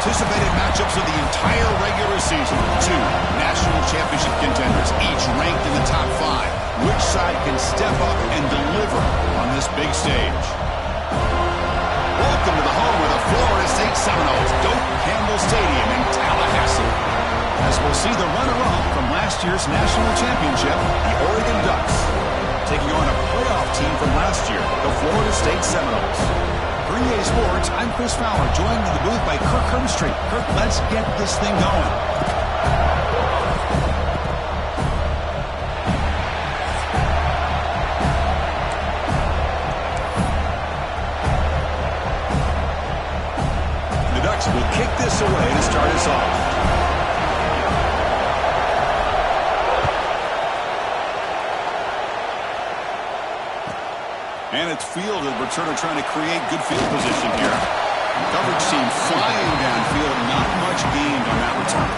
Anticipated matchups of the entire regular season. Two national championship contenders, each ranked in the top 5. Which side can step up and deliver on this big stage? Welcome to the home of the Florida State Seminoles, Doak Campbell Stadium in Tallahassee. As we'll see the runner-up from last year's national championship, the Oregon Ducks, taking on a playoff team from last year, the Florida State Seminoles. For EA Sports, I'm Chris Fowler, joined in the booth by Kirk Herbstreit. Kirk, let's get this thing going. The Ducks will kick this away to start us off. And it's fielded. Returner trying to create good field position here. Coverage team flying downfield. Not much gained on that return.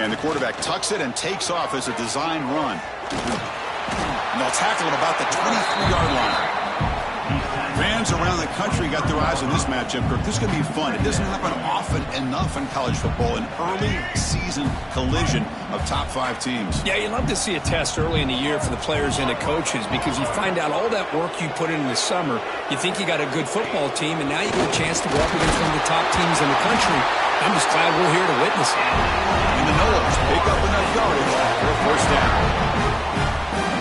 And the quarterback tucks it and takes off as a design run. And they'll tackle at about the 23-yard line. Fans around the country got their eyes on this matchup, Kirk. This is going to be fun. It doesn't happen often enough in college football, an early season collision of top 5 teams. Yeah, you love to see a test early in the year for the players and the coaches because you find out all that work you put in the summer. You think you got a good football team, and now you get a chance to go up against one of the top teams in the country. I'm just glad we're here to witness it. And the Noles pick up enough yardage for a first down.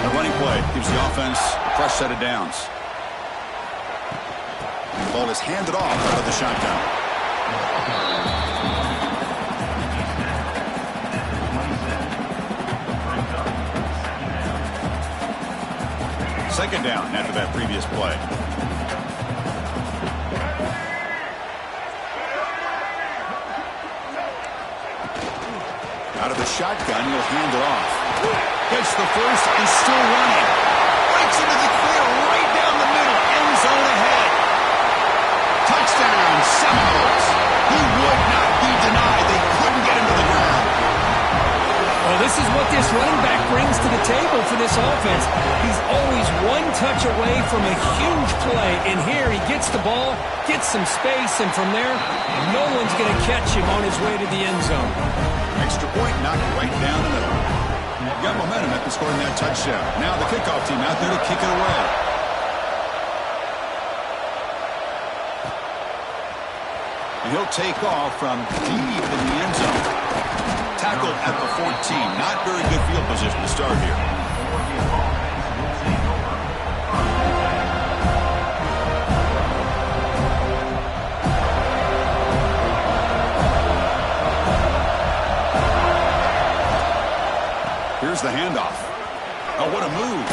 A running play gives the offense a fresh set of downs. The ball is handed off out of the shotgun. Second down after that previous play. Out of the shotgun, he'll hand it off. Gets the first and still running. Breaks into the clear right down the middle. End zone ahead. Touchdown, Seminoles. He would not be denied. They couldn't get him to the ground. Well, this is what this running back brings to the table for this offense. He's always one touch away from a huge play. And here he gets the ball, gets some space, and from there, no one's going to catch him on his way to the end zone. Extra point knocked right down the middle. Got momentum after scoring that touchdown. Now the kickoff team out there to kick it away. And he'll take off from deep in the end zone. Tackled at the 14. Not very good field position to start here. Here's the handoff. Oh, what a move.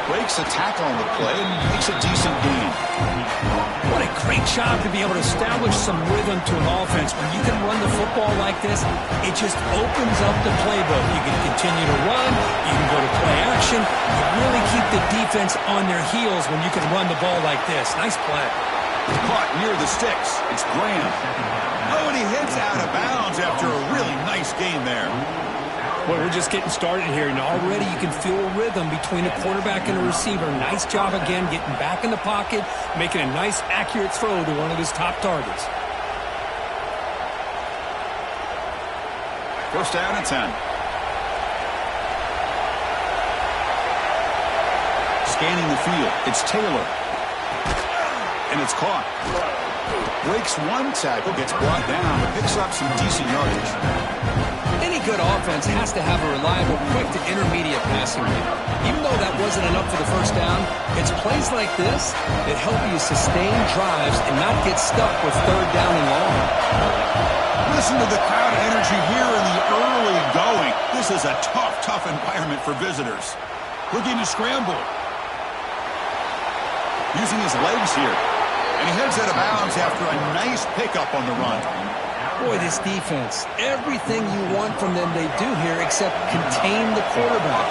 Breaks a tackle on the play and makes a decent gain. What a great job to be able to establish some rhythm to an offense. When you can run the football like this, it just opens up the playbook. You can continue to run. You can go to play action. You really keep the defense on their heels when you can run the ball like this. Nice play. Caught near the sticks. It's Graham. Oh, and he heads out of bounds after a really nice game there. Well, we're just getting started here, and already you can feel a rhythm between the quarterback and the receiver. Nice job again getting back in the pocket, making a nice, accurate throw to one of his top targets. First down and 10. Scanning the field. It's Taylor. And it's caught. Breaks one tackle, gets brought down, but picks up some decent yardage. Any good offense has to have a reliable, quick to intermediate passing game. Even though that wasn't enough for the first down, it's plays like this that help you sustain drives and not get stuck with third down and long. Listen to the crowd energy here in the early going. This is a tough environment for visitors. Looking to scramble. Using his legs here. And he heads out of bounds after a nice pickup on the run. Boy, this defense, everything you want from them they do here except contain the quarterback.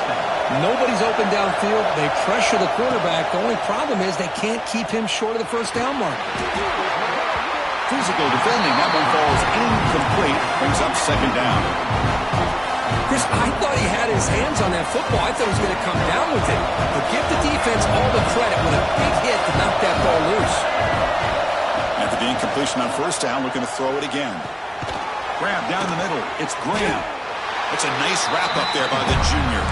Nobody's open downfield. They pressure the quarterback. The only problem is they can't keep him short of the first down mark. Physical defending. That one falls incomplete. Brings up second down. Chris, I thought he had his hands on that football. I thought he was going to come down with it. But give the defense all the credit with a big hit to knock that ball loose. After the incompletion on first down, looking to throw it again. Grab down the middle. It's Graham. It's a nice wrap up there by the junior.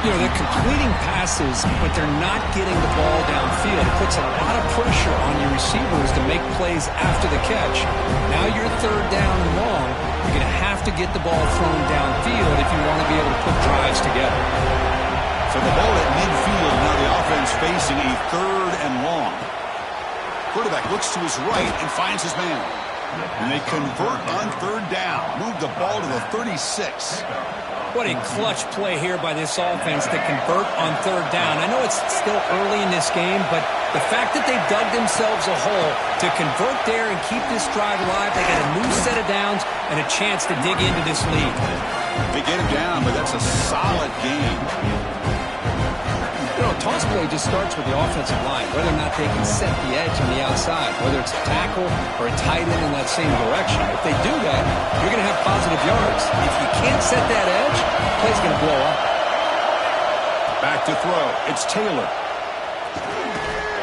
You know, they're completing passes, but they're not getting the ball downfield. It puts a lot of pressure on your receivers to make plays after the catch. Now you're third down and long. You're going to have to get the ball thrown downfield if you want to be able to put drives together. So the ball at midfield. Now the offense facing a third and long. Quarterback looks to his right and finds his man. And they convert on third down. Move the ball to the 36. What a clutch play here by this offense to convert on third down. I know it's still early in this game, but the fact that they've dug themselves a hole to convert there and keep this drive alive, they got a new set of downs and a chance to dig into this lead. They get him down, but that's a solid game. You know, toss play just starts with the offensive line, whether or not they can set the edge on the outside, whether it's a tackle or a tight end in that same direction. If they do that, you're going to have positive yards. If you can't set that edge, the play's going to blow up. Back to throw. It's Taylor.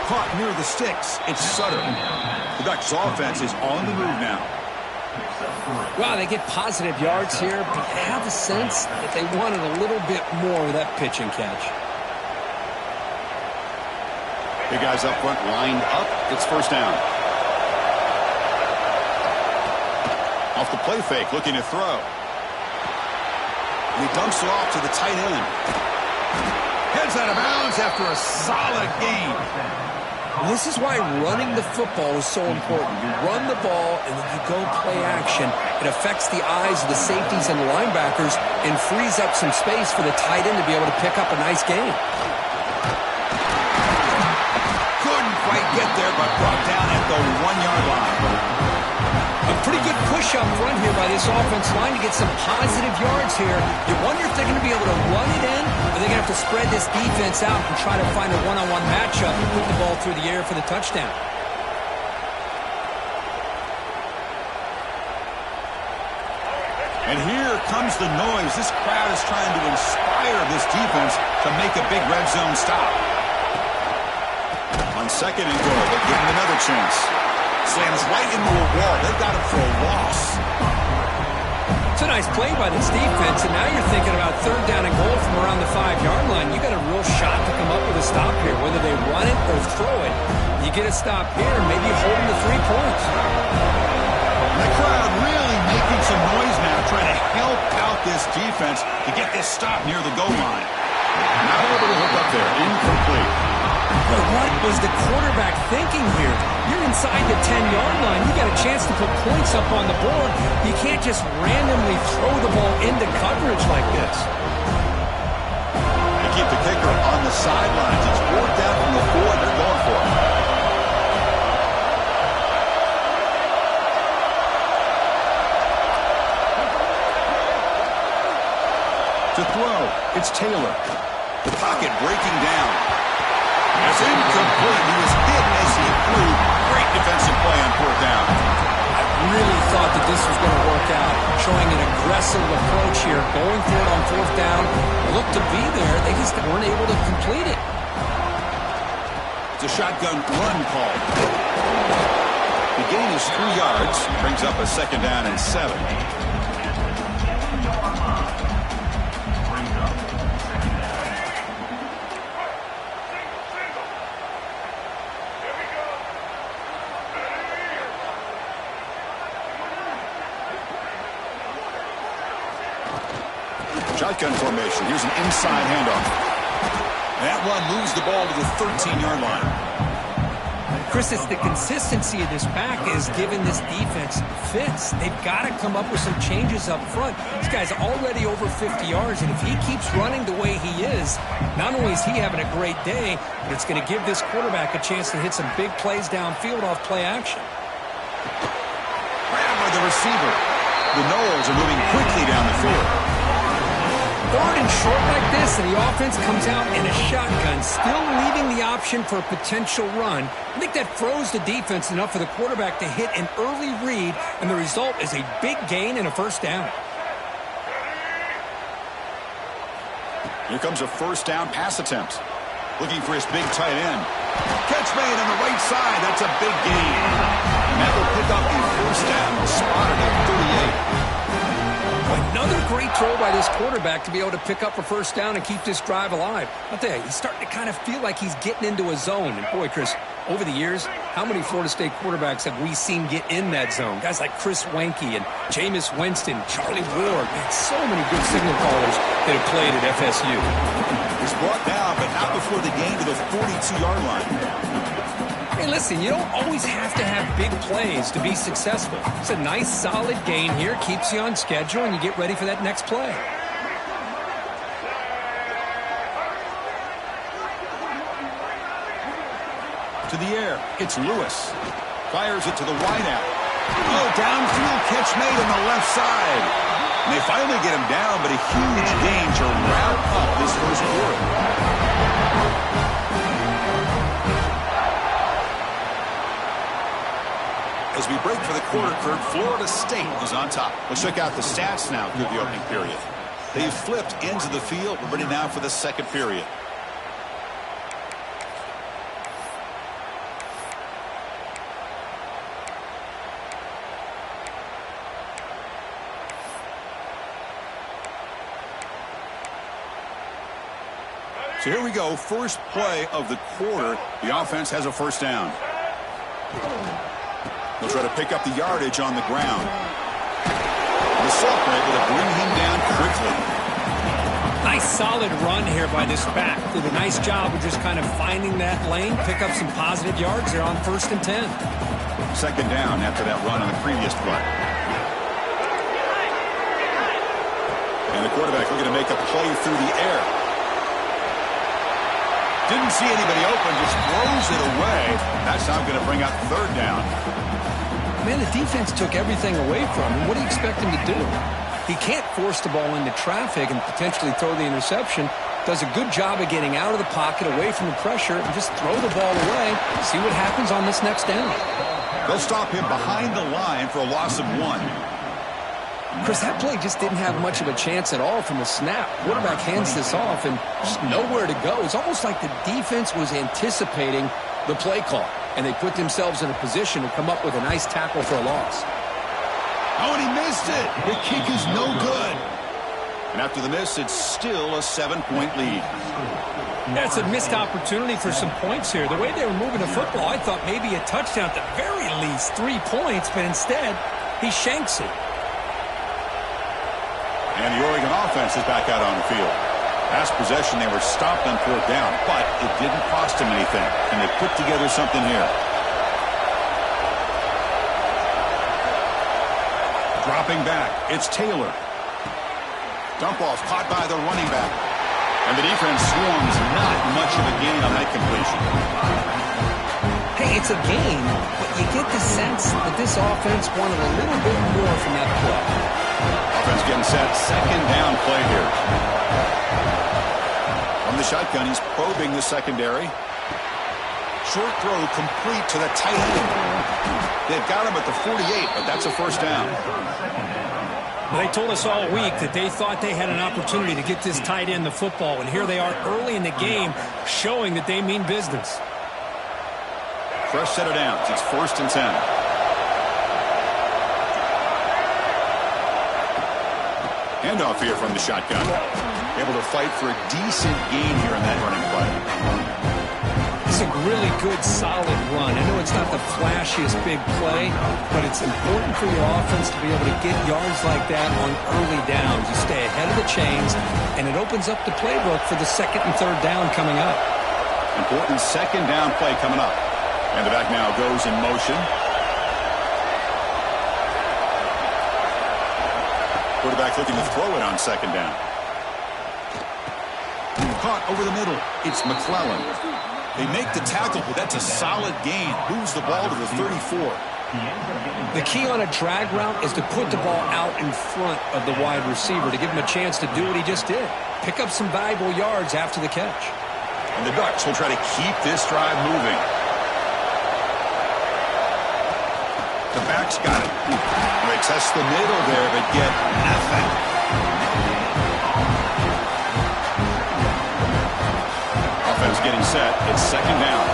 Caught near the sticks. It's Sutter. The Ducks offense is on the move now. Wow, they get positive yards here, but I have a sense that they wanted a little bit more of that pitch and catch. Big guys up front lined up. It's first down. Off the play fake, looking to throw. And he dumps it off to the tight end. Heads out of bounds after a solid game. This is why running the football is so important. You run the ball, and then you go play action. It affects the eyes of the safeties and the linebackers and frees up some space for the tight end to be able to pick up a nice game. Quite get there, but brought down at the 1-yard line. A pretty good push up front here by this offense line to get some positive yards here. You wonder if they're going to be able to run it in, or they're going to have to spread this defense out and try to find a one-on-one matchup and put the ball through the air for the touchdown. And here comes the noise. This crowd is trying to inspire this defense to make a big red zone stop. On second and goal, they give him another chance. Slams right into a wall. They've got him for a loss. It's a nice play by this defense, and now you're thinking about third down and goal from around the 5-yard line. You got a real shot to come up with a stop here, whether they run it or throw it. You get a stop here, maybe you hold them to 3 points. And the crowd really making some noise now, trying to help out this defense to get this stop near the goal line. Not able to hook up there. Incomplete. But what was the quarterback thinking here? You're inside the 10-yard line. You got a chance to put points up on the board. You can't just randomly throw the ball into coverage like this. They keep the kicker on the sidelines. It's 4th down from the 4. They're going for it. To throw, it's Taylor. The pocket breaking down. It's incomplete. He was hit as he threw. Great Great defensive play on 4th down. I really thought that this was going to work out, showing an aggressive approach here, going for it on 4th down. Looked to be there. They just weren't able to complete it. It's a shotgun run call. The gain is 3 yards. Brings up a 2nd down and 7. Shotgun formation. Here's an inside handoff. That one moves the ball to the 13-yard line. Chris, it's the consistency of this back is giving this defense fits. They've got to come up with some changes up front. This guy's already over 50 yards, and if he keeps running the way he is, not only is he having a great day, but it's going to give this quarterback a chance to hit some big plays downfield off play action. Grab by the receiver. The Noles are moving quickly down the field. 3rd and short like this, and the offense comes out in a shotgun, still leaving the option for a potential run. I think that froze the defense enough for the quarterback to hit an early read, and the result is a big gain and a 1st down. Here comes a 1st down pass attempt. Looking for his big tight end. Catch made on the right side. That's a big gain. And that will pick up the 1st down, spotted at 38. Another great throw by this quarterback to be able to pick up a 1st down and keep this drive alive. I'll tell you, he's starting to kind of feel like he's getting into a zone. And boy, Chris, over the years, how many Florida State quarterbacks have we seen get in that zone? Guys like Chris Weinke and Jameis Winston, Charlie Ward. Man, so many good signal callers that have played at FSU. He's brought down, but not before the gain to the 42-yard line. Hey, listen, you don't always have to have big plays to be successful. It's a nice, solid gain here. Keeps you on schedule, and you get ready for that next play. To the air. It's Lewis. Fires it to the wideout. Oh, downfield catch made on the left side. And they finally get him down, but a huge gain to wrap up this 1st quarter. As we break for the quarter, Kurt, Florida State is on top. Let's check out the stats now through the opening period. They've flipped ends of the field. We're ready now for the 2nd period. So here we go. First play of the quarter. The offense has a 1st down. They'll try to pick up the yardage on the ground. The Sultan able to bring him down quickly. Nice solid run here by this back. Did a nice job of just kind of finding that lane, pick up some positive yards there on 1st and 10. 2nd down after that run on the previous play. And the quarterback looking to make a play through the air. Didn't see anybody open, just throws it away. That's now going to bring up 3rd down. Man, the defense took everything away from him. What do you expect him to do? He can't force the ball into traffic and potentially throw the interception. Does a good job of getting out of the pocket, away from the pressure, and just throw the ball away. See what happens on this next down. They'll stop him behind the line for a loss of 1. Chris, that play just didn't have much of a chance at all from the snap. Quarterback hands this off and just nowhere to go. It's almost like the defense was anticipating the play call, and they put themselves in a position to come up with a nice tackle for a loss. Oh, and he missed it. The kick is no good. And after the miss, it's still a 7-point lead. That's a missed opportunity for some points here. The way they were moving the football, I thought maybe a touchdown, at the very least 3 points, but instead, he shanks it. And the Oregon offense is back out on the field. Last possession, they were stopped on 4th down, but it didn't cost them anything. And they put together something here. Dropping back, it's Taylor. Dump off caught by the running back. And the defense swarms, not much of a gain on that completion. Hey, it's a gain, but you get the sense that this offense wanted a little bit more from that play. Offense getting set, 2nd down play here. From the shotgun, he's probing the secondary. Short throw complete to the tight end. They've got him at the 48, but that's a first down. They told us all week that they thought they had an opportunity to get this tight end the football, and here they are early in the game showing that they mean business. Fresh set of downs. It's 1st and 10. Handoff here from the shotgun. Able to fight for a decent gain here in that running play. It's a really good, solid run. I know it's not the flashiest big play, but it's important for your offense to be able to get yards like that on early downs. You stay ahead of the chains, and it opens up the playbook for the 2nd and 3rd down coming up. Important 2nd down play coming up. And the back now goes in motion. Quarterback looking to throw it on 2nd down. Caught over the middle. It's McClellan. They make the tackle, but that's a solid gain. Moves the ball to the 34. The key on a drag route is to put the ball out in front of the wide receiver to give him a chance to do what he just did. Pick up some valuable yards after the catch. And the Ducks will try to keep this drive moving. The back's got it. They test the middle there, but get nothing. Offense getting set. It's 2nd down.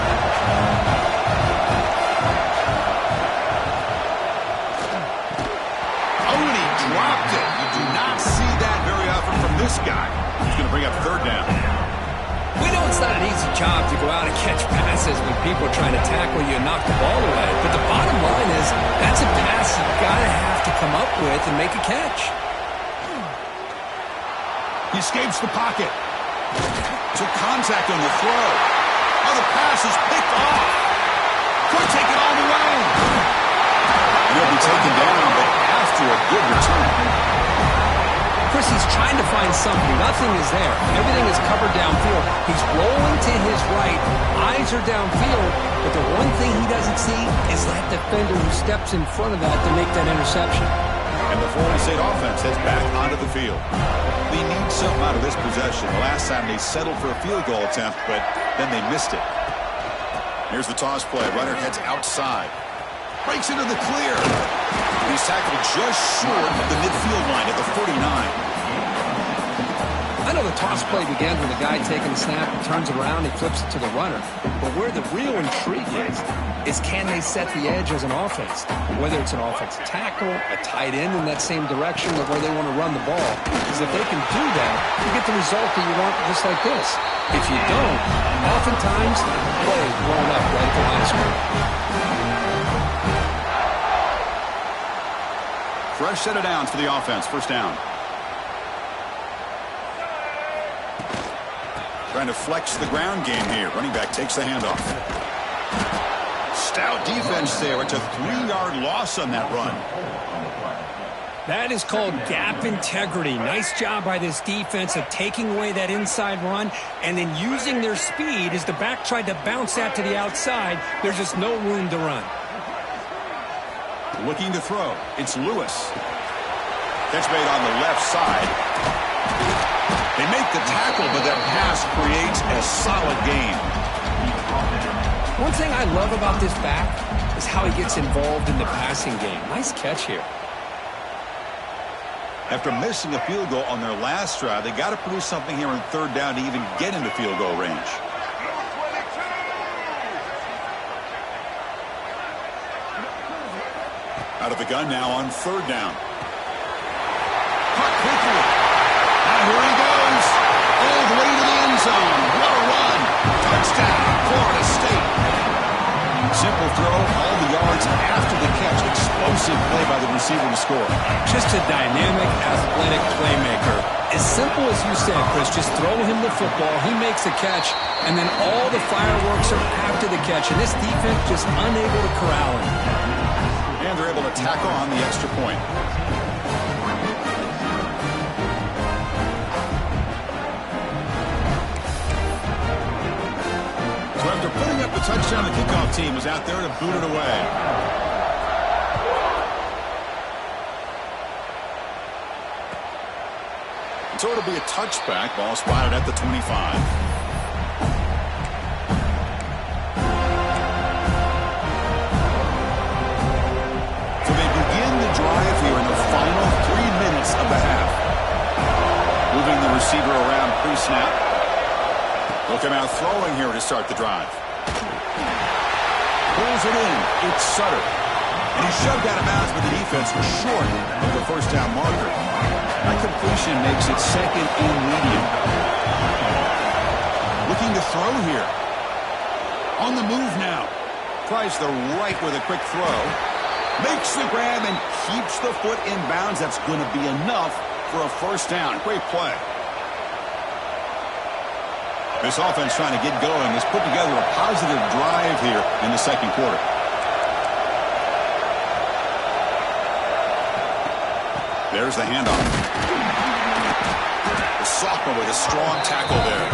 Oh, and he dropped it. You do not see that very often from this guy. He's going to bring up 3rd down. We know it's not an easy job to go out and catch passes when people are trying to tackle you and knock the ball away. But the bottom line is that's a pass you've got to have to come up with and make a catch. He escapes the pocket. Took contact on the throw. Oh, the pass is picked off. Could take it all the way. And he'll be taken down, but after a good return. Chris, he's trying to find something. Nothing is there. Everything is covered downfield. He's rolling to his right. Eyes are downfield. But the one thing he doesn't see is that defender who steps in front of that to make that interception. And the Florida State offense heads back onto the field. They need something out of this possession. The last time they settled for a field goal attempt, but then they missed it. Here's the toss play. Runner heads outside. Breaks into the clear. He's tackled just short of the midfield line at the 49. I know the toss play begins with a guy taking the snap and turns it around and flips it to the runner. But where the real intrigue is can they set the edge as an offense? Whether it's an offensive tackle, a tight end in that same direction of where they want to run the ball. Because if they can do that, you get the result that you want just like this. If you don't, oftentimes the play is blown up right at the line of scrimmage. Fresh set of downs for the offense. 1st down. Trying to flex the ground game here. Running back takes the handoff. Stout defense there. It's a 3-yard loss on that run. That is called gap integrity. Nice job by this defense of taking away that inside run and then using their speed as the back tried to bounce that to the outside. There's just no room to run. Looking to throw. It's Lewis. Catch made on the left side. They make the tackle, but that pass creates a solid gain. One thing I love about this back is how he gets involved in the passing game. Nice catch here. After missing a field goal on their last drive, they got to produce something here on 3rd down to even get into field goal range. Out of the gun now on 3rd down. Caught quickly. Now here he goes. All the way to the end zone. What a run. Touchdown, Florida State. Simple throw, all the yards after the catch. Explosive play by the receiver to score. Just a dynamic, athletic playmaker. As simple as you said, Chris, just throw him the football, he makes a catch, and then all the fireworks are after the catch. And this defense just unable to corral him. And they're able to tack on the extra point. So after putting up the touchdown, the kickoff team was out there to boot it away. So it'll be a touchback. Ball spotted at the 25. minutes of the half. Moving the receiver around pre-snap. They'll come out throwing here to start the drive. Pulls it in. It's Sutter. And he shoved out of bounds, but the defense was short of the first down marker. That completion makes it second and medium. Looking to throw here. On the move now. Tries the right with a quick throw. Makes the grab and keeps the foot in bounds. That's going to be enough for a first down. Great play. This offense trying to get going has put together a positive drive here in the second quarter. There's the handoff. The sophomore with a strong tackle there.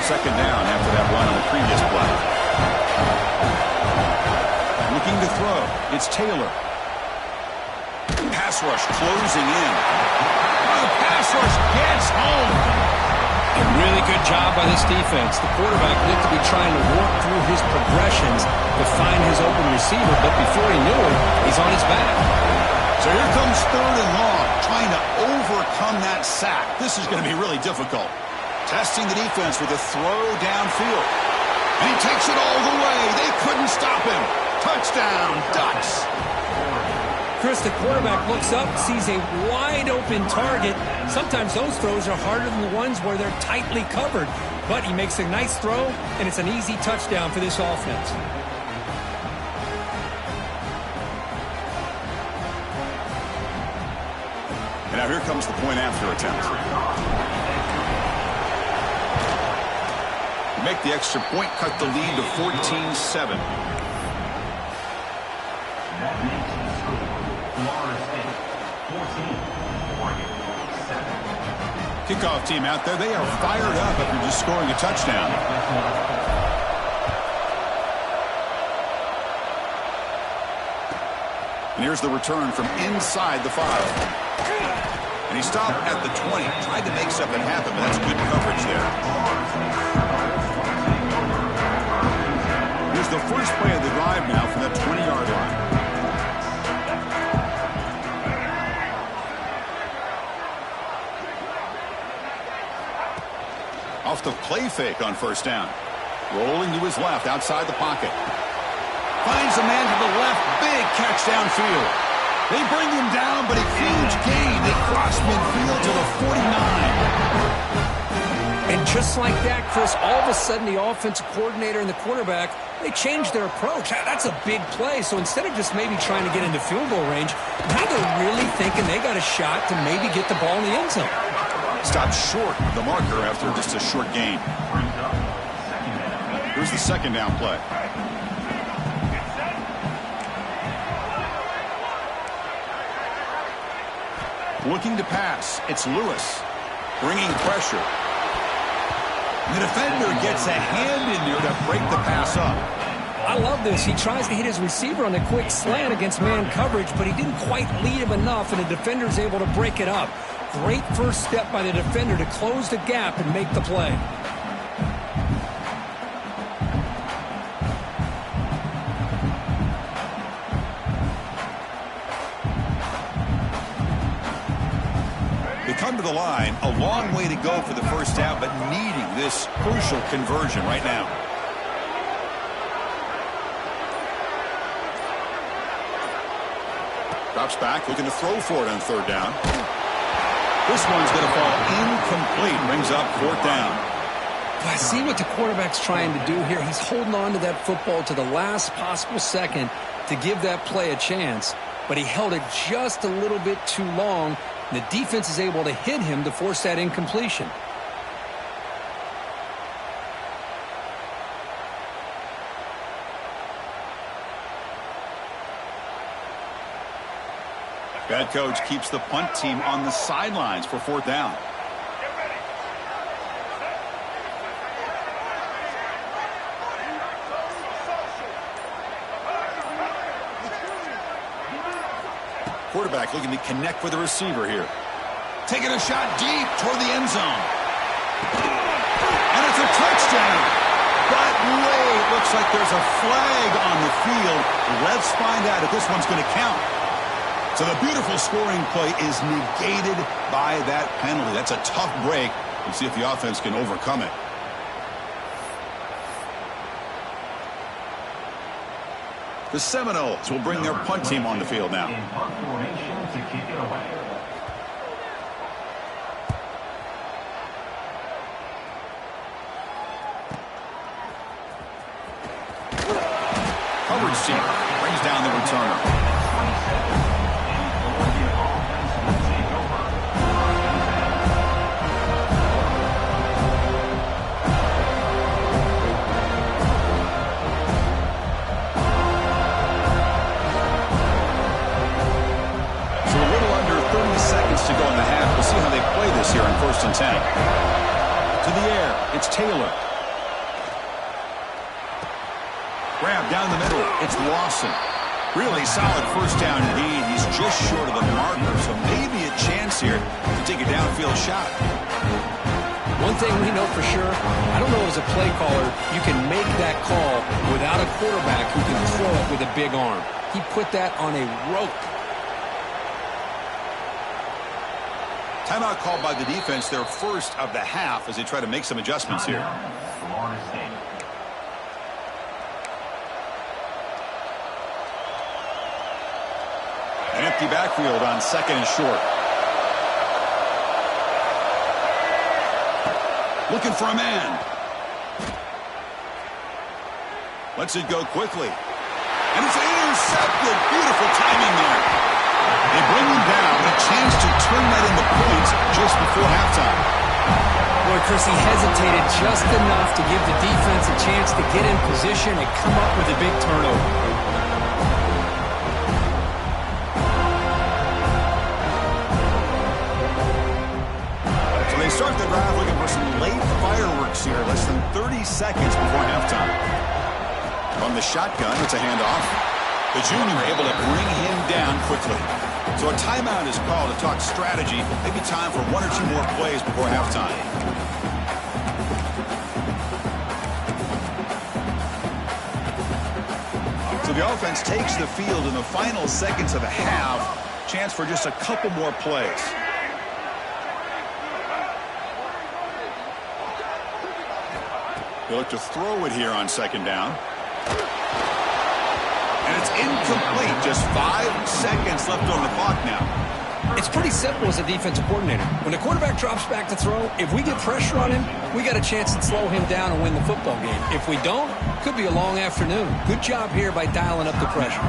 Second down after that run on the previous play. Looking to throw. It's Taylor. Pass rush closing in. Oh, the pass rush gets home. A really good job by this defense. The quarterback looked to be trying to work through his progressions to find his open receiver, but before he knew it, he's on his back. So here comes third and long, trying to overcome that sack. This is going to be really difficult. Testing the defense with a throw downfield. And he takes it all the way. They couldn't stop him. Touchdown, Ducks. Chris, the quarterback looks up, sees a wide-open target. Sometimes those throws are harder than the ones where they're tightly covered. But he makes a nice throw, and it's an easy touchdown for this offense. And now here comes the point-after attempt. Make the extra point, cut the lead to 14-7. Kickoff team out there. They are fired up after just scoring a touchdown. And here's the return from inside the 5. And he stopped at the 20. Tried to make something happen, but that's good coverage there. Here's the first play of the drive now from that 20-yard line. Off the play fake on first down. Rolling to his left outside the pocket. Finds a man to the left. Big catch downfield. They bring him down, but a huge gain. They cross midfield to the 49. And just like that, Chris, all of a sudden the offensive coordinator and the quarterback, they changed their approach. That's a big play. So instead of just maybe trying to get into field goal range, now they're really thinking they got a shot to maybe get the ball in the end zone. Stopped short of the marker after just a short gain. Here's the second down play. Looking to pass. It's Lewis. Bringing pressure. The defender gets a hand in there to break the pass up. I love this. He tries to hit his receiver on a quick slant against man coverage, but he didn't quite lead him enough, and the defender's able to break it up. Great first step by the defender to close the gap and make the play. They come to the line, a long way to go for the first down, but needing this crucial conversion right now. Drops back, looking to throw for it on third down. This one's going to fall incomplete. Brings up fourth down. I see what the quarterback's trying to do here. He's holding on to that football to the last possible second to give that play a chance. But he held it just a little bit too long. And the defense is able to hit him to force that incompletion. Bad coach keeps the punt team on the sidelines for fourth down. Quarterback looking to connect with the receiver here. Taking a shot deep toward the end zone. And it's a touchdown. But late. Looks like there's a flag on the field. Let's find out if this one's going to count. So the beautiful scoring play is negated by that penalty. That's a tough break. Let's see if the offense can overcome it. The Seminoles will bring their punt team on the field now. In punt formation to kick it away. Coverage team brings down the returner. To go in the half. We'll see how they play this here in 1st and 10. To the air. It's Taylor. Grab down the middle. It's Lawson. Really solid first down indeed. He's just short of the marker, so maybe a chance here to take a downfield shot. One thing we know for sure, I don't know as a play caller, you can make that call without a quarterback who can throw it with a big arm. He put that on a rope. Timeout called by the defense, their first of the half, as they try to make some adjustments here. Florida State. An empty backfield on 2nd and short. Looking for a man. Lets it go quickly. And it's intercepted. Beautiful timing there. They bring him down, a chance to turn that into points just before halftime. Boy, Chris, he hesitated just enough to give the defense a chance to get in position and come up with a big turnover. So they start the drive looking for some late fireworks here, less than 30 seconds before halftime. From the shotgun, it's a handoff. The junior able to bring him down quickly. So a timeout is called to talk strategy. Maybe time for 1 or 2 more plays before halftime. So the offense takes the field in the final seconds of the half. Chance for just a couple more plays. They look to throw it here on 2nd down. And it's incomplete. Just 5 seconds left on the clock now. It's pretty simple as a defensive coordinator. When the quarterback drops back to throw, if we get pressure on him, we got a chance to slow him down and win the football game. If we don't, could be a long afternoon. Good job here by dialing up the pressure.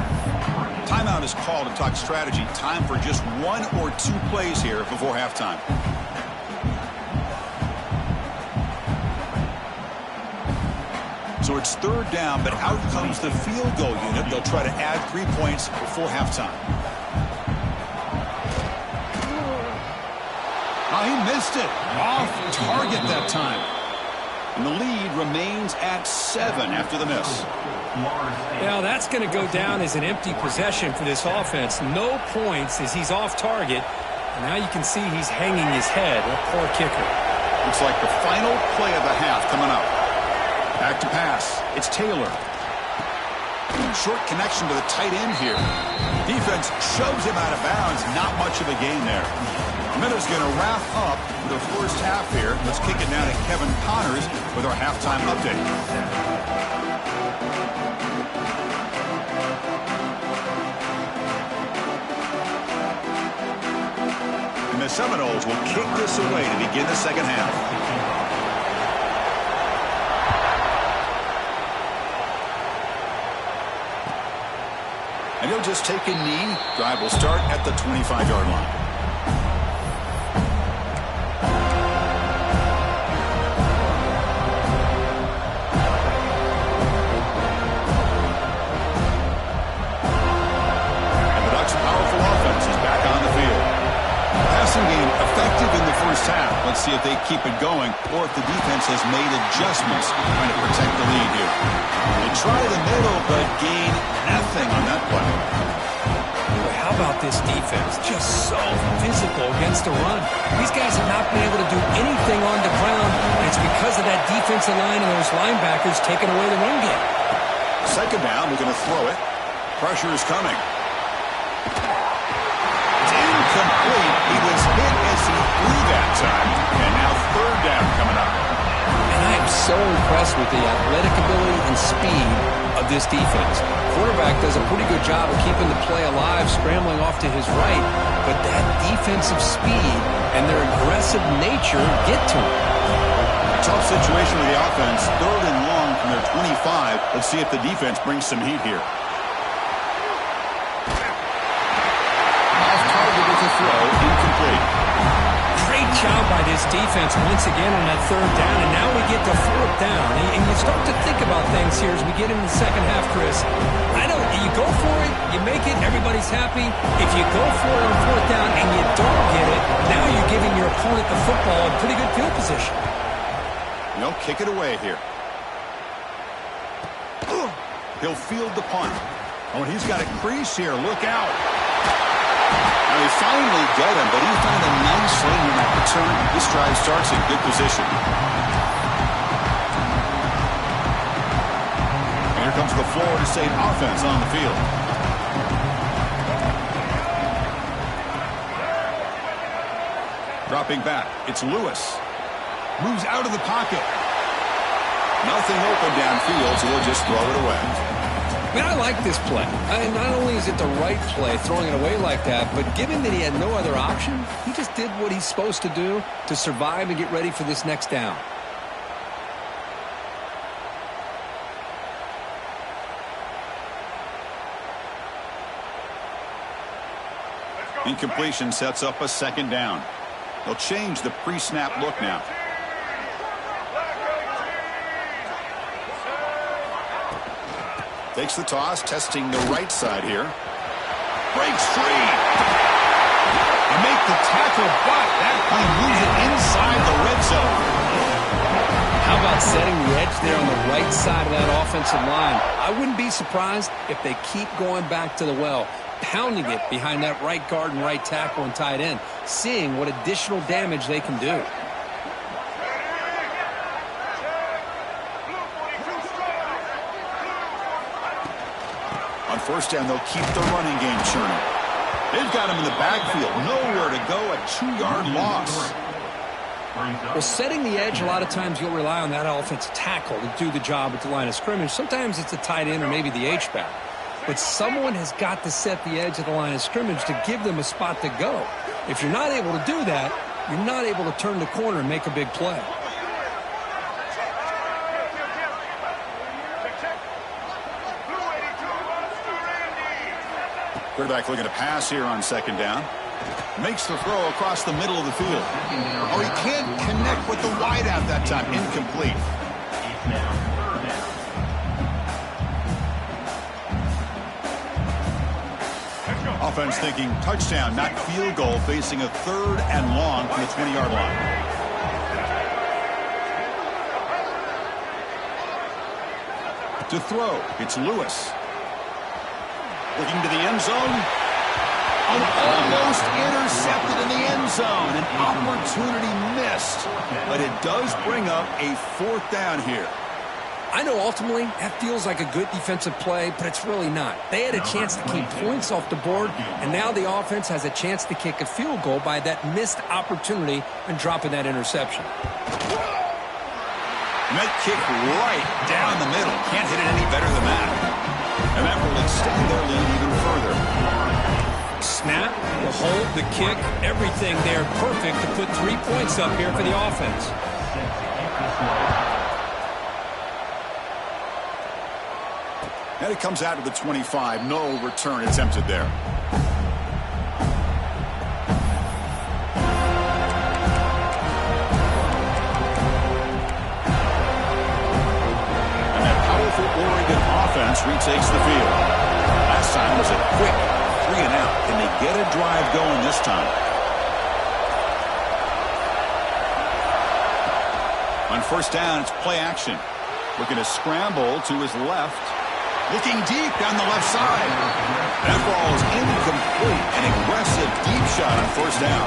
Timeout is called to talk strategy. Time for just 1 or 2 plays here before halftime. So it's 3rd down, but out comes the field goal unit. They'll try to add 3 points before halftime. Oh, he missed it. Off target that time. And the lead remains at 7 after the miss. Now that's going to go down as an empty possession for this offense. No points as he's off target. And now you can see he's hanging his head. A poor kicker. Looks like the final play of the half coming up. Back to pass. It's Taylor. Short connection to the tight end here. Defense shoves him out of bounds. Not much of a gain there. Miller's going to wrap up the first half here. Let's kick it now to Kevin Connors with our halftime update. And the Seminoles will kick this away to begin the second half. And he'll just take a knee. Drive will start at the 25-yard line. And the Ducks' powerful offense is back on the field. Passing game effective in the first half. Let's see if they keep it going or if the defense has made adjustments trying to protect the lead here. They try the middle but gain nothing on that play. Boy, how about this defense? Just so physical against the run. These guys have not been able to do anything on the ground, and it's because of that defensive line and those linebackers taking away the run game. Second down, we're going to throw it. Pressure is coming. It's incomplete. He was hit as he threw that time. And now third down coming up. And I am so impressed with the athletic ability and speed of this defense. Quarterback does a pretty good job of keeping the play alive, scrambling off to his right, but that defensive speed and their aggressive nature get to him. Tough situation with the offense. Third and long from their 25. Let's see if the defense brings some heat here. Off target with a throw, incomplete. Great job by this defense once again on that third down, and now we get to fourth down. And you start to think about things here as we get into the second half, Chris. I know you go for it, you make it, everybody's happy. If you go for it on fourth down and you don't get it, now you're giving your opponent the football in pretty good field position. No, kick it away here. He'll field the punt. Oh, and he's got a crease here. Look out. Now, he finally got him, but he found a nice lane in that return. This drive starts in good position. And here comes the Florida State offense on the field. Dropping back, it's Lewis. Moves out of the pocket. Nothing open downfield, so we'll just throw it away. Man, I like this play. Not only is it the right play, throwing it away like that, but given that he had no other option, he just did what he's supposed to do to survive and get ready for this next down. Incompletion sets up a second down. They'll change the pre-snap look now. Takes the toss, testing the right side here. Breaks free. And make the tackle, but that plane moves it inside the red zone. How about setting the edge there on the right side of that offensive line? I wouldn't be surprised if they keep going back to the well, pounding it behind that right guard and right tackle and tight end, seeing what additional damage they can do. On first down, they'll keep the running game churning. They've got him in the backfield. Nowhere to go. A 2-yard loss. Well, setting the edge, a lot of times you'll rely on that offensive tackle to do the job at the line of scrimmage. Sometimes it's a tight end or maybe the H-back. But someone has got to set the edge at the line of scrimmage to give them a spot to go. If you're not able to do that, you're not able to turn the corner and make a big play. Quarterback looking to pass here on second down. Makes the throw across the middle of the field. Oh, he can't connect with the wideout that time. Incomplete. Offense thinking touchdown, not field goal, facing a third and long from the 20-yard line. To throw, it's Lewis. Looking to the end zone. And almost intercepted in the end zone. An opportunity missed. But it does bring up a fourth down here. I know ultimately that feels like a good defensive play, but it's really not. They had a chance to keep points off the board, and now the offense has a chance to kick a field goal by that missed opportunity and dropping that interception. And that kick right down the middle. Can't hit it any better than that. And that will extend their lead even further. Snap, the hold, the kick, everything there perfect to put 3 points up here for the offense. And it comes out to the 25. No return attempted there. And that powerful Oregon offense retakes the field. Last time was a quick 3 and out. Can they get a drive going this time? On first down, it's play action. Looking to scramble to his left. Looking deep down the left side. That ball is incomplete. An aggressive deep shot on first down.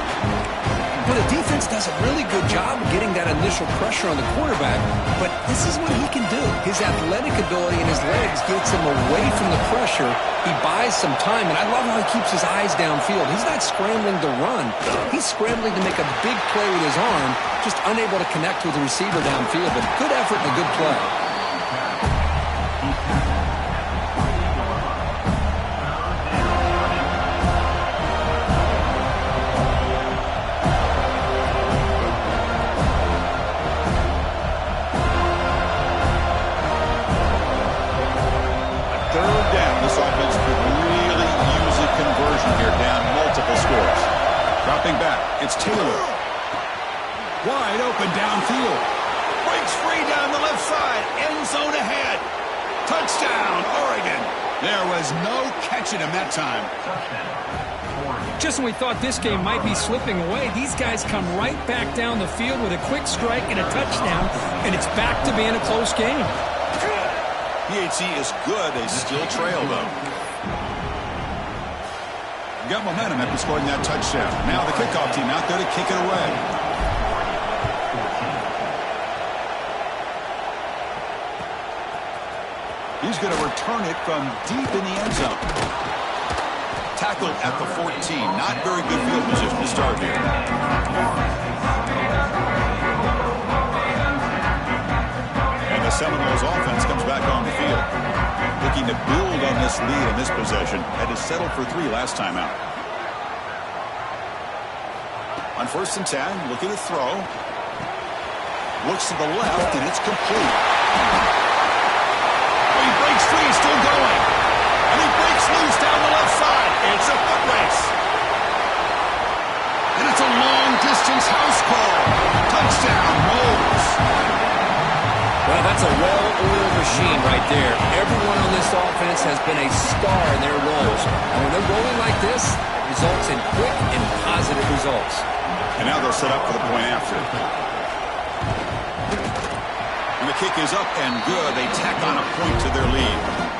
Well, the defense does a really good job of getting that initial pressure on the quarterback, but this is what he can do. His athletic ability and his legs gets him away from the pressure. He buys some time, and I love how he keeps his eyes downfield. He's not scrambling to run. He's scrambling to make a big play with his arm, just unable to connect with the receiver downfield, but good effort and a good play. It's Taylor. Wide open downfield. Breaks free down the left side. End zone ahead. Touchdown, Oregon. There was no catching him that time. Just when we thought this game might be slipping away, these guys come right back down the field with a quick strike and a touchdown, and it's back to being a close game. PHC is good. They still trail, though. Got momentum after scoring that touchdown. Now the kickoff team out there to kick it away. He's going to return it from deep in the end zone. Tackled at the 14. Not very good field position to start here. And the Seminoles offense comes back on the field. Looking to build on this lead in this possession. Had to settle for 3 last time out. On 1st and 10, looking to throw. Looks to the left, and it's complete. Oh, he breaks free, still going. And he breaks loose down the left side. It's a foot race. And it's a long-distance house call. Touchdown, Noles. Well, that's a well-oiled machine right there. Everyone on this offense has been a star in their roles. And when they're rolling like this, it results in quick and positive results. And now they'll set up for the point after. And the kick is up and good. They tack on a point to their lead.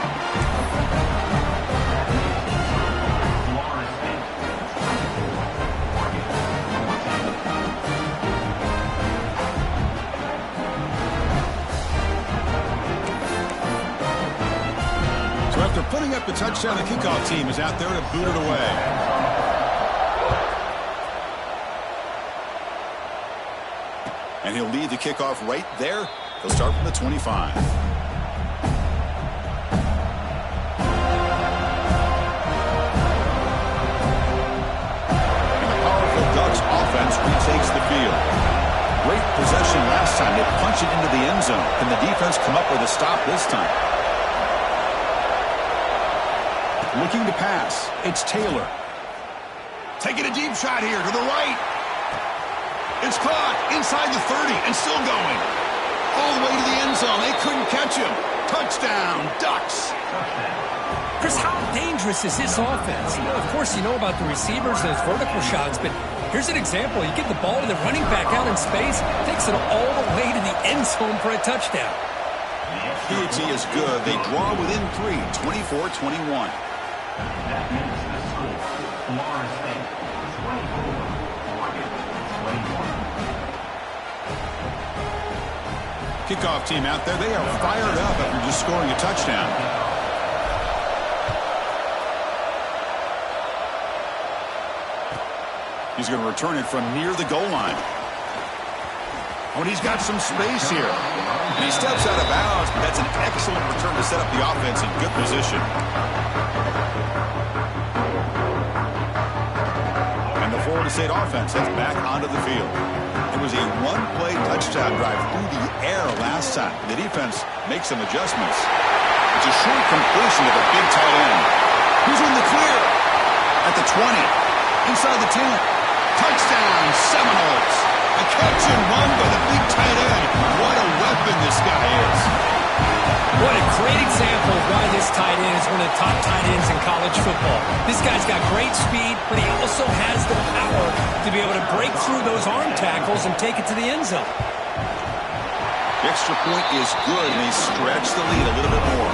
After putting up the touchdown, the kickoff team is out there to boot it away. And he'll lead the kickoff right there. He'll start from the 25. And the powerful Ducks offense retakes the field. Great possession last time. They punch it into the end zone. Can the defense come up with a stop this time? Looking to pass. It's Taylor. Taking a deep shot here to the right. It's caught inside the 30 and still going. All the way to the end zone. They couldn't catch him. Touchdown, Ducks. Chris, how dangerous is this offense? You know, of course, you know about the receivers and his vertical shots, but here's an example. You get the ball to the running back out in space, takes it all the way to the end zone for a touchdown. PHC is good. They draw within 3, 24-21. That makes the score Florida State 24, Oregon 21. Kickoff team out there. They are fired up after just scoring a touchdown. He's going to return it from near the goal line. Oh, and he's got some space here. And he steps out of bounds, but that's an excellent return to set up the offense in good position. And the Florida State offense heads back onto the field. It was a one-play touchdown drive through the air last time. The defense makes some adjustments. It's a short completion of the big tight end. Who's in the clear? At the 20. Inside the 10. Touchdown, Seminoles. A catch and run by the big tight end. What a weapon this guy is. What a great example of why this tight end is one of the top tight ends in college football. This guy's got great speed, but he also has the power to be able to break through those arm tackles and take it to the end zone. The extra point is good, and they stretch the lead a little bit more.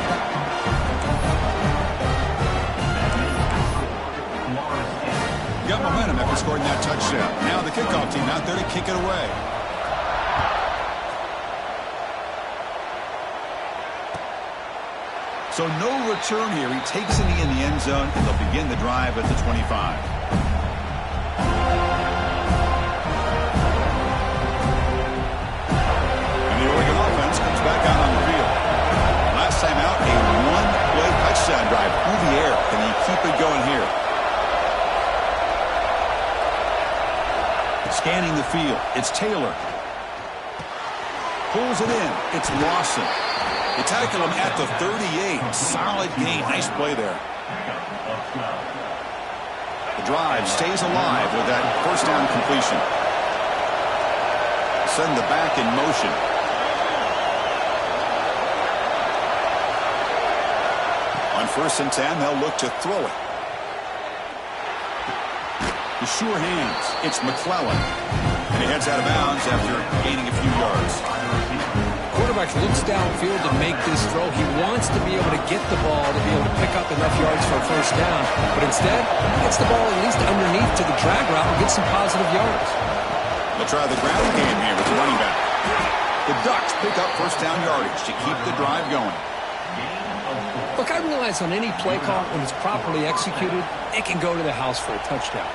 Got momentum after scoring that touchdown. Now the kickoff team out there to kick it away. So no return here. He takes a knee in the end zone, and they'll begin the drive at the 25. And the Oregon offense comes back out on the field. Last time out, a one-play touchdown drive through the air. Can he keep it going here? Scanning the field. It's Taylor. Pulls it in. It's Lawson. They tackle him at the 38. Solid gain. Nice play there. The drive stays alive with that first down completion. Send the back in motion. On 1st and 10, they'll look to throw it. The sure hands. It's McClellan. And he heads out of bounds after gaining a few yards. Quarterback looks downfield to make this throw. He wants to be able to get the ball to be able to pick up enough yards for a first down. But instead, he gets the ball at least underneath to the drag route and gets some positive yards. They'll try the ground game here with the running back. The Ducks pick up first down yardage to keep the drive going. Look, I realize on any play call, when it's properly executed, it can go to the house for a touchdown.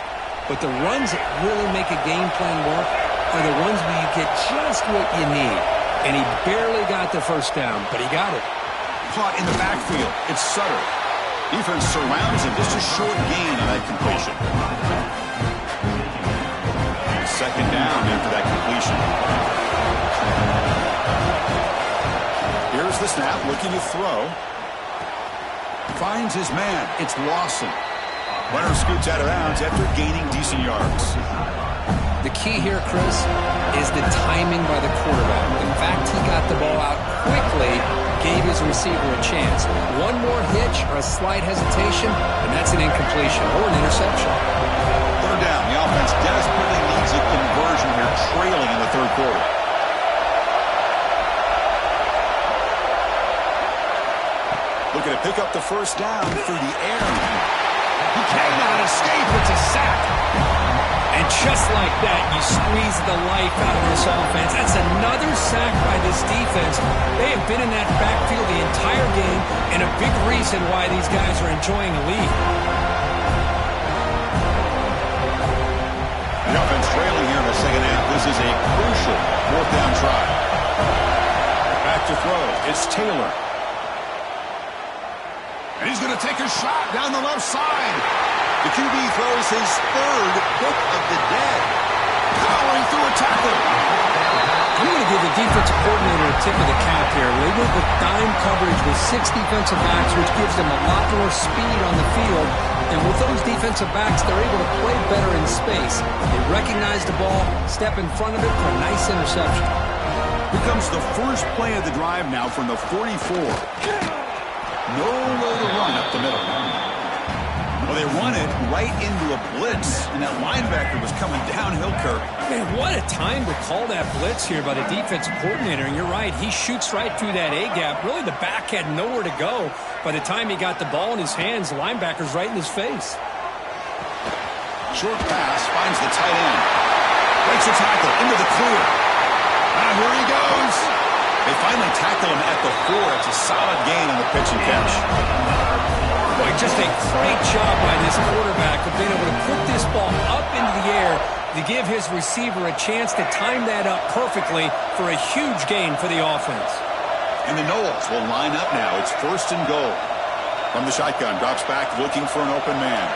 But the runs that really make a game plan work are the ones where you get just what you need. And he barely got the first down, but he got it. Caught in the backfield. It's Sutter. Defense surrounds him. Just a short gain on that completion. Second down after that completion. Here's the snap, looking to throw. Finds his man. It's Lawson. Runner scoots out of bounds after gaining decent yards. The key here, Chris, is the timing by the quarterback. The fact he got the ball out quickly gave his receiver a chance. One more hitch or a slight hesitation, and that's an incompletion or an interception. Third down. The offense desperately needs a conversion here, trailing in the third quarter. Looking to pick up the first down through the air. He cannot escape. It's a sack. And just like that, you squeeze the life out of this offense. That's another sack by this defense. They have been in that backfield the entire game, and a big reason why these guys are enjoying a lead. The offense trailing here in the second half. This is a crucial fourth down try. Back to throw. It's Taylor. And he's going to take a shot down the left side. The QB throws his third hit of the day. Powering through a tackle. I'm going to give the defensive coordinator a tip of the cap here. They went with dime coverage with 6 defensive backs, which gives them a lot more speed on the field. And with those defensive backs, they're able to play better in space. They recognize the ball, step in front of it for a nice interception. Here comes the first play of the drive now from the 44. Nowhere to run up the middle. Well, they run it right into a blitz, and that linebacker was coming downhill, Kirk. Man, what a time to call that blitz here by the defensive coordinator. And you're right, he shoots right through that A-gap. Really, the back had nowhere to go. By the time he got the ball in his hands, the linebacker's right in his face. Short pass finds the tight end. Breaks a tackle into the clear. And here he goes. They finally tackle him at the 4. It's a solid gain on the pitch and catch. Boy, just a great job by this quarterback of being able to put this ball up into the air to give his receiver a chance to time that up perfectly for a huge gain for the offense. And the Noles will line up now. It's 1st and goal. From the shotgun, drops back looking for an open man.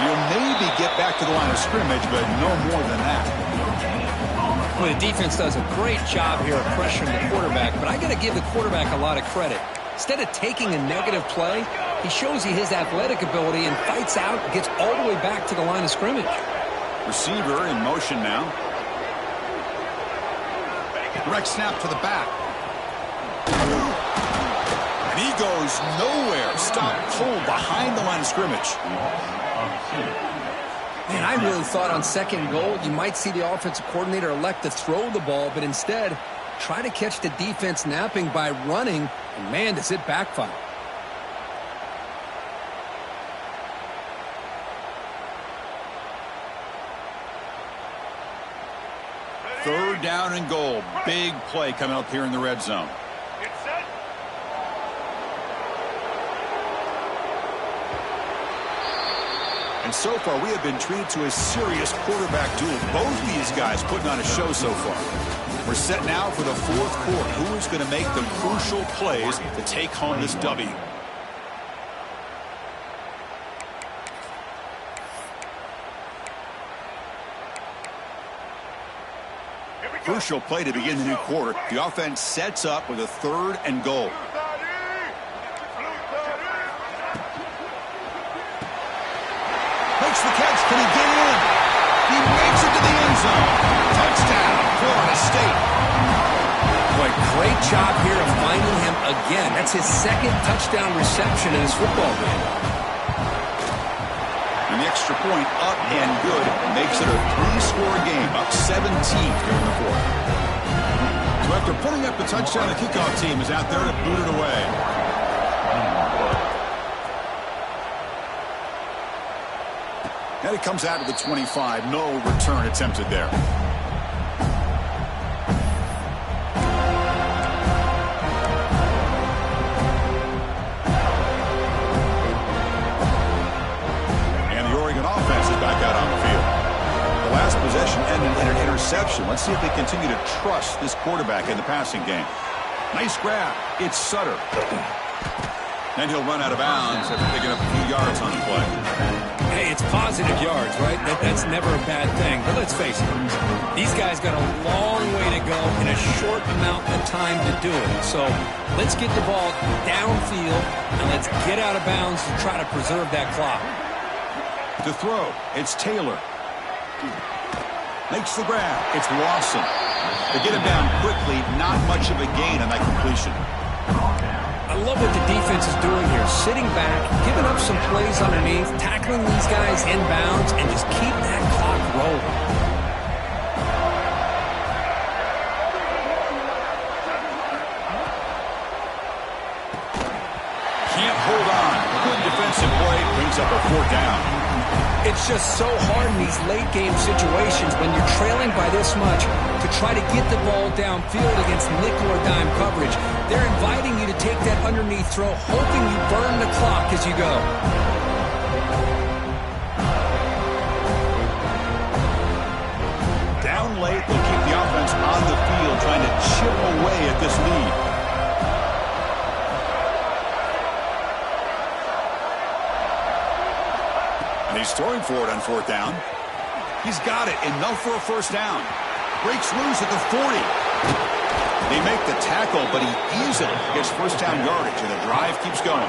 And he'll maybe get back to the line of scrimmage, but no more than that. Well, the defense does a great job here of pressuring the quarterback, but I got to give the quarterback a lot of credit. Instead of taking a negative play, he shows you his athletic ability and fights out and gets all the way back to the line of scrimmage. Receiver in motion now. Direct snap to the back. And he goes nowhere. Stop pulled behind the line of scrimmage. Man, I really thought on 2nd goal you might see the offensive coordinator elect to throw the ball, but instead try to catch the defense napping by running, and man, does it backfire. Third down and goal. Big play coming up here in the red zone. And so far, we have been treated to a serious quarterback duel. Both these guys putting on a show so far. We're set now for the fourth quarter. Who is going to make the crucial plays to take home this W? Crucial play to begin the new quarter. The offense sets up with a third and goal. Makes the catch. Can he get in? He makes it to the end zone. Touchdown, Florida State. Boy, great job here of finding him again. That's his second touchdown reception in his football game. And the extra point up and good makes it a three-score game, up 17 during the fourth. So after putting up the touchdown, the kickoff team is out there to boot it away. And it comes out of the 25. No return attempted there. And the Oregon offense is back out on the field. The last possession ended in an interception. Let's see if they continue to trust this quarterback in the passing game. Nice grab. It's Sutter. Then he'll run out of bounds after picking up a few yards on the play. Hey, it's positive yards, right? That's never a bad thing. But let's face it, these guys got a long way to go in a short amount of time to do it. So let's get the ball downfield, and let's get out of bounds to try to preserve that clock. To throw, it's Taylor. Makes the grab. It's Lawson. They get him down quickly. Not much of a gain on that completion. I love what the defense is doing here. Sitting back, giving up some plays underneath, tackling these guys inbounds, and just keep that clock rolling. Can't hold on. Good defensive play. Brings up a fourth down. It's just so hard in these late-game situations when you're trailing by this much to try to get the ball downfield against nickel or dime coverage. They're inviting you to take that underneath throw, hoping you burn the clock as you go. Down late, they'll keep the offense on the field, trying to chip away at this lead. And he's throwing for it on fourth down. He's got it. Enough for a first down. Breaks loose at the 40. They make the tackle, but he easily gets first down yardage, and the drive keeps going.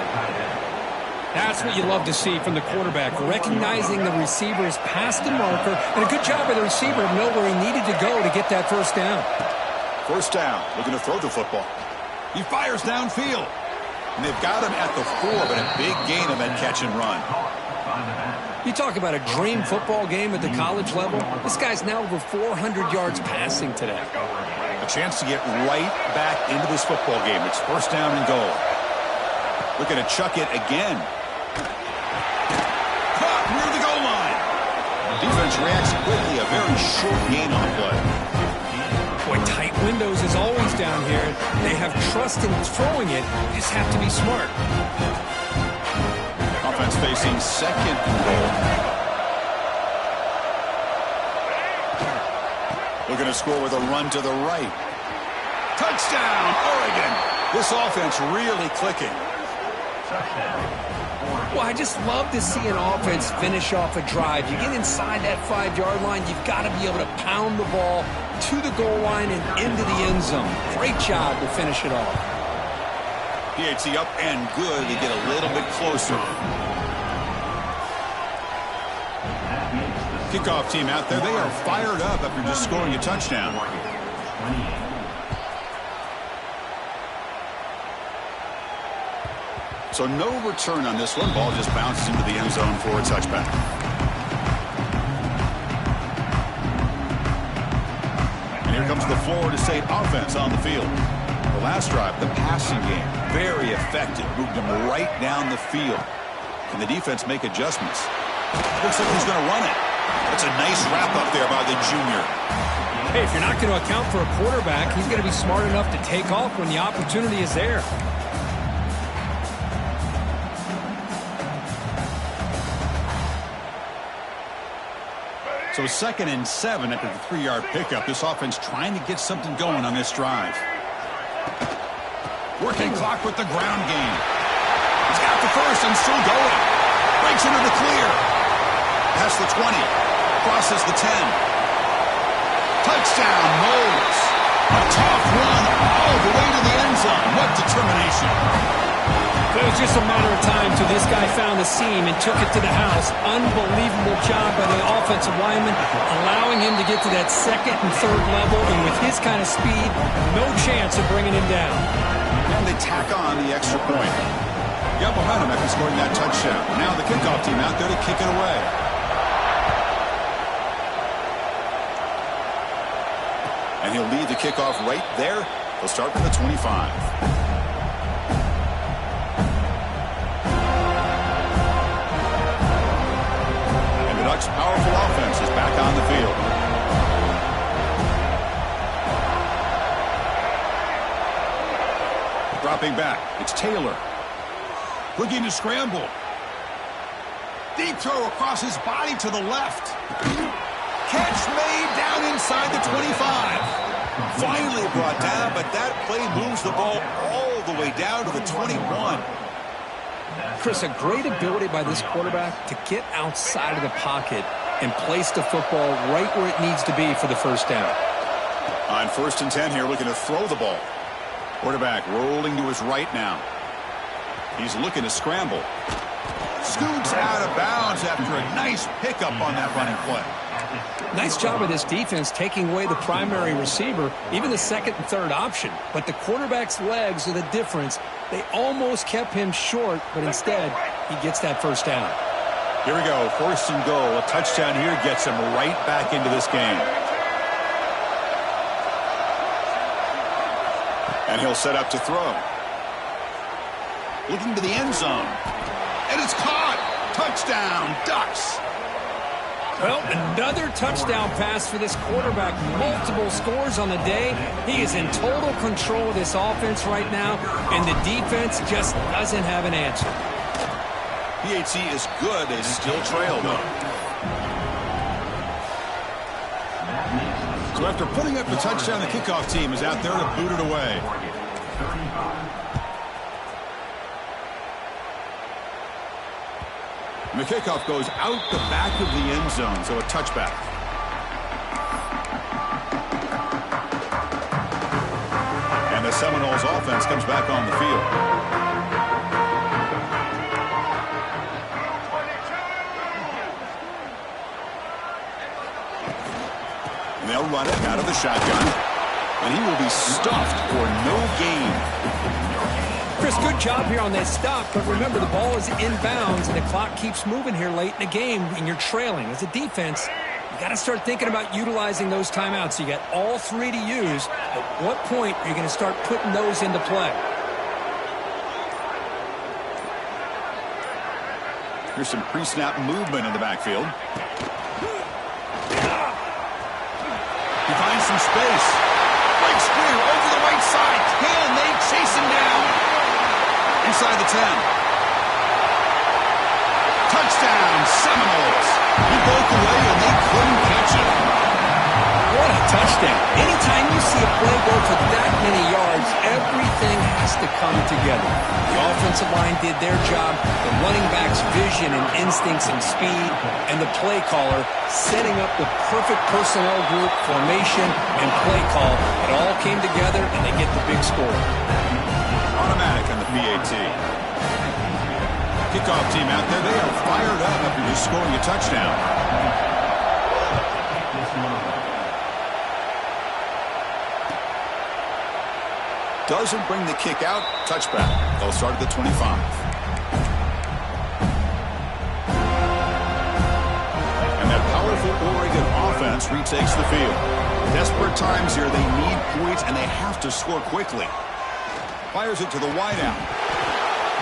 That's what you love to see from the quarterback, recognizing the receiver's past the marker, and a good job by the receiver to know where he needed to go to get that first down. First down, looking to throw the football. He fires downfield. And they've got him at the 4, but a big gain on that catch and run. You talk about a dream football game at the college level. This guy's now over 400 yards passing today. A chance to get right back into this football game. It's first down and goal. Looking to chuck it again. Caught near the goal line. Defense reacts quickly. A very short gain on the play. Boy, tight windows is always down here. They have trust in throwing it. You just have to be smart. Offense facing second and goal. Looking to score with a run to the right. Touchdown, Oregon. This offense really clicking. Well, I just love to see an offense finish off a drive. You get inside that 5-yard line, you've got to be able to pound the ball to the goal line and into the end zone. Great job to finish it off. PHC up and good. They get a little bit closer. Kickoff team out there. They are fired up after just scoring a touchdown. So no return on this one. Ball just bounces into the end zone for a touchback. And here comes the Florida State offense on the field. The last drive, the passing game, very effective. Moved them right down the field. Can the defense make adjustments? Looks like he's going to run it. That's a nice wrap up there by the junior. Hey, if you're not going to account for a quarterback, he's going to be smart enough to take off when the opportunity is there. So 2nd and 7 after the 3-yard pickup. This offense trying to get something going on this drive. Working clock with the ground game. He's got the first and still going. Breaks into the clear. Past the 20. Crosses the 10. Touchdown, Moles. A tough run all the way to the end zone. What determination. It was just a matter of time till this guy found the seam and took it to the house. Unbelievable job by the offensive lineman, allowing him to get to that 2nd and 3rd level, and with his kind of speed, no chance of bringing him down. And they tack on the extra point. Got behind him after scoring that touchdown. Now the kickoff team out there to kick it away. And he'll lead the kickoff right there. He'll start from the 25. Powerful offense is back on the field. Dropping back, it's Taylor. Looking to scramble. Deep throw across his body to the left. Catch made down inside the 25. Finally brought down, but that play moves the ball all the way down to the 21. Chris, a great ability by this quarterback to get outside of the pocket and place the football right where it needs to be for the first down. On 1st and 10 here, looking to throw the ball. Quarterback rolling to his right now. He's looking to scramble. Scoots out of bounds after a nice pickup on that running play. Nice job of this defense taking away the primary receiver, even the 2nd and 3rd option. But the quarterback's legs are the difference. They almost kept him short, but instead, he gets that first down. Here we go, 1st and goal. A touchdown here gets him right back into this game. And he'll set up to throw. Looking to the end zone. And it's caught. Touchdown, Ducks. Well, another touchdown pass for this quarterback. Multiple scores on the day. He is in total control of this offense right now, and the defense just doesn't have an answer. PAT is good. They still trail, though. So after putting up the touchdown, the kickoff team is out there to boot it away. And the kickoff goes out the back of the end zone, so a touchback. And the Seminoles offense comes back on the field. And they'll run it out of the shotgun. And he will be stuffed for no gain. Chris, good job here on that stop, but remember the ball is inbounds and the clock keeps moving here late in the game and you're trailing. As a defense, you got to start thinking about utilizing those timeouts. You got all 3 to use. At what point are you going to start putting those into play? Here's some pre-snap movement in the backfield. He finds some space. Leg screen over the right side. Can they chase him down? Inside the 10. Touchdown, Seminoles. He broke away and they couldn't catch it. What a touchdown. Anytime you see a play go for that many yards, everything has to come together. The offensive line did their job, the running back's vision and instincts and speed, and the play caller setting up the perfect personnel group, formation, and play call. It all came together and they get the big score. Automatic on the PAT. Kickoff team out there, they are fired up after just scoring a touchdown. Doesn't bring the kick out. Touchback. They'll start at the 25. And that powerful Oregon offense retakes the field. Desperate times here. They need points, and they have to score quickly. Fires it to the wideout.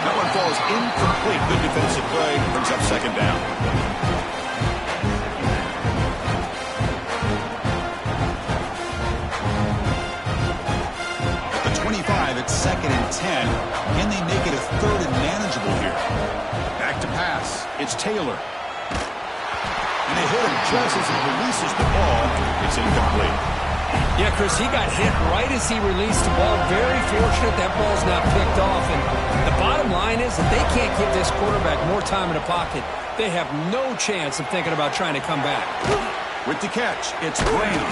That one falls incomplete. Good defensive play. Brings up 2nd down. 5 at 2nd and 10. Can they make it a 3rd and manageable here? Back to pass. It's Taylor. And they hit him just as he releases the ball. It's incomplete. Yeah, Chris, he got hit right as he released the ball. Very fortunate that ball's not picked off. And the bottom line is that they can't give this quarterback more time in the pocket. They have no chance of thinking about trying to come back. With the catch, it's Brown.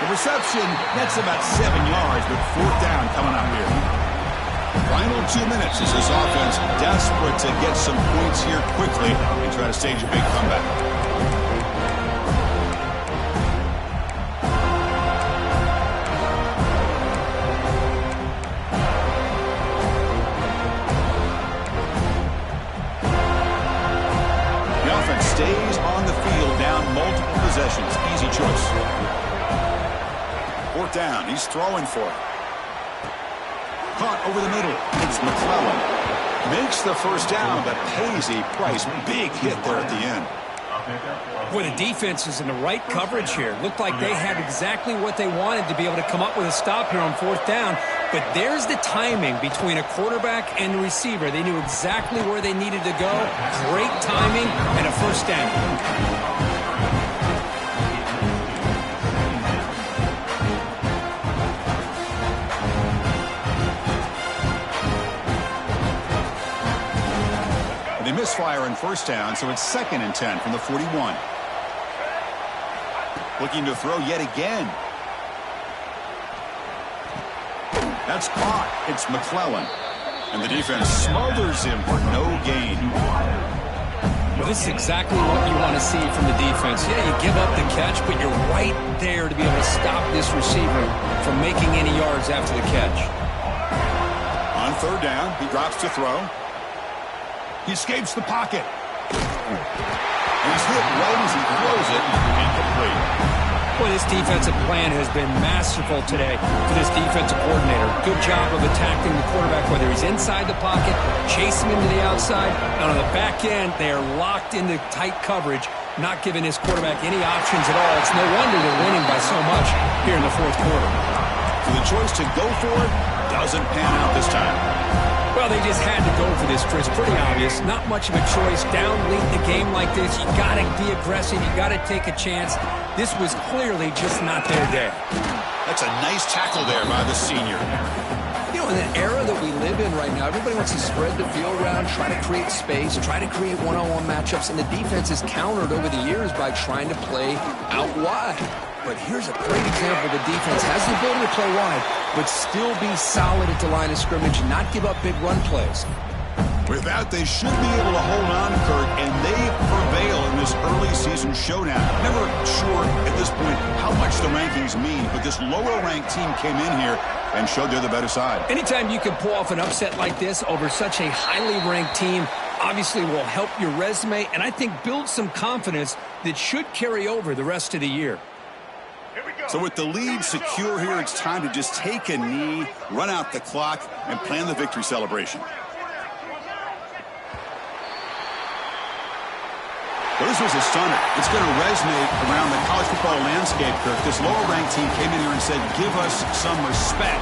The reception, that's about 7 yards, but 4th down coming up here. Final 2 minutes as this offense desperate to get some points here quickly and try to stage a big comeback. The offense stays on the field down multiple possessions. Easy choice. 4th down. He's throwing for it. Caught over the middle. It's McClellan. Makes the 1st down, but pays a price. Big hit there at the end. Boy, the defense is in the right coverage here. Looked like they had exactly what they wanted to be able to come up with a stop here on 4th down. But there's the timing between a quarterback and the receiver. They knew exactly where they needed to go. Great timing and a 1st down. They misfire in 1st down, so it's 2nd and 10 from the 41. Looking to throw yet again. That's caught. It's McClellan. And the defense smothers him for no gain. Well, this is exactly what you want to see from the defense. Yeah, you give up the catch, but you're right there to be able to stop this receiver from making any yards after the catch. On 3rd down, he drops to throw. He escapes the pocket. And he's hit right as he throws it. Incomplete. Boy, this defensive plan has been masterful today for this defensive coordinator. Good job of attacking the quarterback, whether he's inside the pocket, chasing him to the outside, and on the back end, they are locked into tight coverage, not giving this quarterback any options at all. It's no wonder they're winning by so much here in the 4th quarter. So the choice to go for it doesn't pan out this time. Well, they just had to go for this, Chris. Pretty obvious. Not much of a choice. Down late in the game like this, you got to be aggressive. You got to take a chance. This was clearly just not their day. That's a nice tackle there by the senior. You know, in the era that we live in right now, everybody wants to spread the field around, try to create space, try to create one-on-one matchups, and the defense is countered over the years by trying to play out wide. But here's a great example. The defense has the ability to play wide, but still be solid at the line of scrimmage and not give up big run plays. With that, they should be able to hold on, Kurt, and they prevail in this early season showdown. Never sure at this point how much the rankings mean, but this lower-ranked team came in here and showed they're the better side. Anytime you can pull off an upset like this over such a highly ranked team, obviously will help your resume, and I think build some confidence that should carry over the rest of the year. So with the lead secure here, it's time to just take a knee, run out the clock, and plan the victory celebration. Well, this was a stunner. It's going to resonate around the college football landscape, Kirk. This lower-ranked team came in here and said, give us some respect.